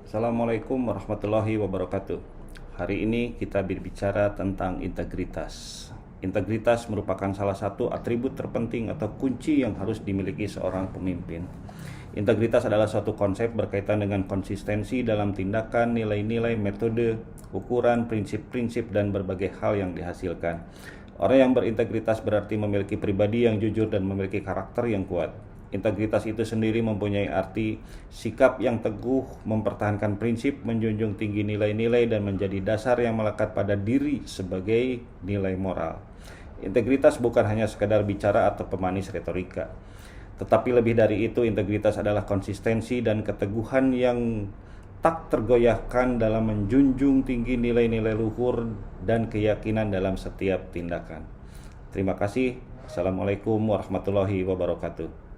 Assalamualaikum warahmatullahi wabarakatuh. Hari ini kita berbicara tentang integritas. Integritas merupakan salah satu atribut terpenting atau kunci yang harus dimiliki seorang pemimpin. Integritas adalah suatu konsep berkaitan dengan konsistensi dalam tindakan, nilai-nilai, metode, ukuran, prinsip-prinsip, dan berbagai hal yang dihasilkan. Orang yang berintegritas berarti memiliki pribadi yang jujur dan memiliki karakter yang kuat. Integritas itu sendiri mempunyai arti sikap yang teguh, mempertahankan prinsip, menjunjung tinggi nilai-nilai, dan menjadi dasar yang melekat pada diri sebagai nilai moral. Integritas bukan hanya sekadar bicara atau pemanis retorika, tetapi lebih dari itu, integritas adalah konsistensi dan keteguhan yang tak tergoyahkan dalam menjunjung tinggi nilai-nilai luhur dan keyakinan dalam setiap tindakan. Terima kasih. Assalamualaikum warahmatullahi wabarakatuh.